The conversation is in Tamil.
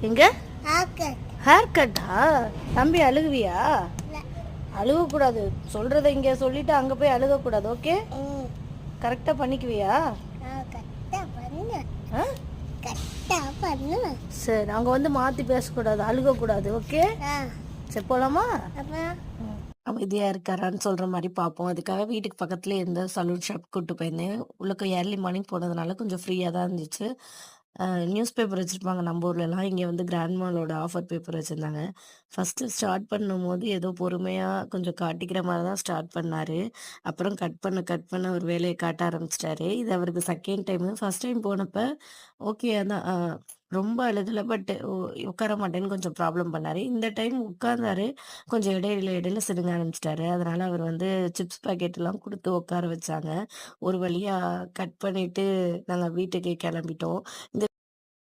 எங்க ஹேர் கட்டா? தம்பி அழுகுவியா? அழுகக்கூடாது. சொல்றதை இங்கே சொல்லிட்டு அங்கே போய் அழுகக்கூடாது. ஓகே, கரெக்டாக பண்ணிக்குவியா? சரி, அவங்க வந்து மாற்றி பேசக்கூடாது, அழுகக்கூடாது. ஓகே, சரி போலாமா? அமைதியாக இருக்காரான்னு சொல்கிற மாதிரி பார்ப்போம். அதுக்காக வீட்டுக்கு பக்கத்துலேயே இருந்த சலூன் ஷாப் கூப்பிட்டு போயிருந்தேன். உள்ளுக்கு ஏர்லி மார்னிங் போனதுனால கொஞ்சம் ஃப்ரீயாக தான் இருந்துச்சு. நியூஸ் பேப்பர் வச்சுருப்பாங்க நம்ம ஊர்லலாம். இங்கே வந்து கிராண்ட் மாலோட ஆஃபர் பேப்பர் வச்சுருந்தாங்க. ஃபஸ்ட்டு ஸ்டார்ட் பண்ணும்போது ஏதோ பொறுமையாக கொஞ்சம் காட்டிக்கிற மாதிரி தான் ஸ்டார்ட் பண்ணார். அப்புறம் கட் பண்ண ஒரு வேலையை காட்ட ஆரம்பிச்சிட்டாரு. இது அவருக்கு செகண்ட் டைமு. ஃபஸ்ட் டைம் போனப்போ ஓகே தான், ரொம்ப அழுகலை. பட் உட்கார மாட்டேன்னு கொஞ்சம் ப்ராப்ளம் பண்ணார். இந்த டைம் உட்கார்ந்தாரு. கொஞ்சம் இடையில சிடுங்க ஆரம்பிச்சிட்டாரு. அதனால அவர் வந்து சிப்ஸ் பாக்கெட்லாம் கொடுத்து உட்கார வச்சாங்க. ஒரு வழியாக கட் பண்ணிவிட்டு நாங்கள் வீட்டுக்கு கிளம்பிட்டோம். இந்த